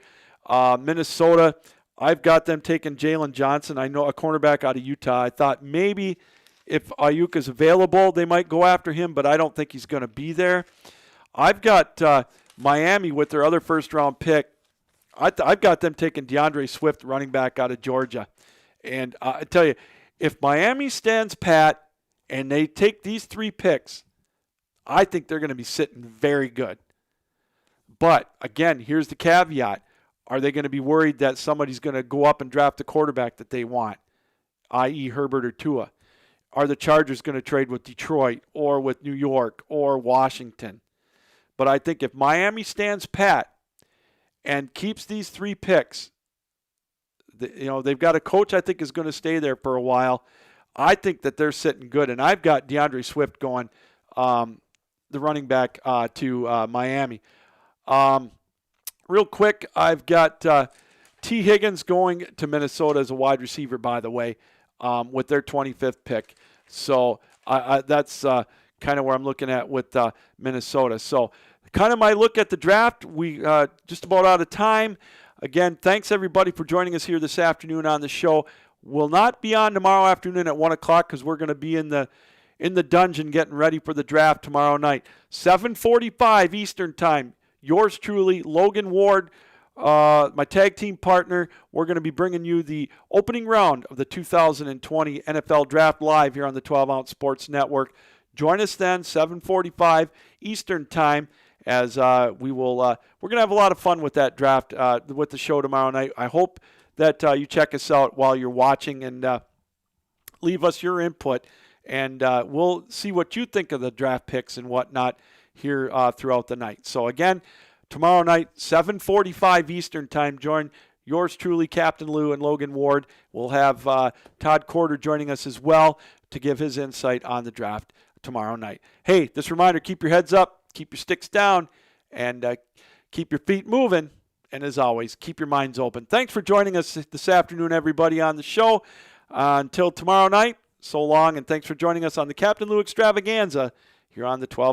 Minnesota, I've got them taking Jalen Johnson. I know a cornerback out of Utah. I thought maybe if Ayuk is available, they might go after him, but I don't think he's going to be there. I've got Miami with their other first-round pick. I've got them taking DeAndre Swift, running back out of Georgia. And I tell you, if Miami stands pat and they take these 3 picks, I think they're going to be sitting very good. But, again, here's the caveat. Are they going to be worried that somebody's going to go up and draft the quarterback that they want, i.e. Herbert or Tua? Are the Chargers going to trade with Detroit or with New York or Washington? But I think if Miami stands pat and keeps these 3 picks, they've got a coach I think is going to stay there for a while. I think that they're sitting good. And I've got DeAndre Swift going, the running back to Miami. Real quick, I've got T. Higgins going to Minnesota as a wide receiver, by the way, with their 25th pick. So that's kind of where I'm looking at with Minnesota. So kind of my look at the draft. We just about out of time. Again, thanks everybody for joining us here this afternoon on the show. We'll not be on tomorrow afternoon at 1 o'clock because we're going to be in the dungeon getting ready for the draft tomorrow night. 7:45 Eastern Time. Yours truly, Logan Ward, my tag team partner. We're going to be bringing you the opening round of the 2020 NFL Draft live here on the 12-Ounce Sports Network. Join us then, 7:45 Eastern Time, as we're going to have a lot of fun with that draft, with the show tomorrow night. I hope that you check us out while you're watching and leave us your input, and we'll see what you think of the draft picks and whatnot here throughout the night. So again, tomorrow night, 7:45 Eastern Time, join yours truly, Captain Lou and Logan Ward. We'll have Todd Corder joining us as well to give his insight on the draft tomorrow night. Hey, this reminder, keep your heads up, keep your sticks down, and keep your feet moving. And as always, keep your minds open. Thanks for joining us this afternoon, everybody, on the show. Until tomorrow night, so long, and thanks for joining us on the Captain Lou Extravaganza here on the 12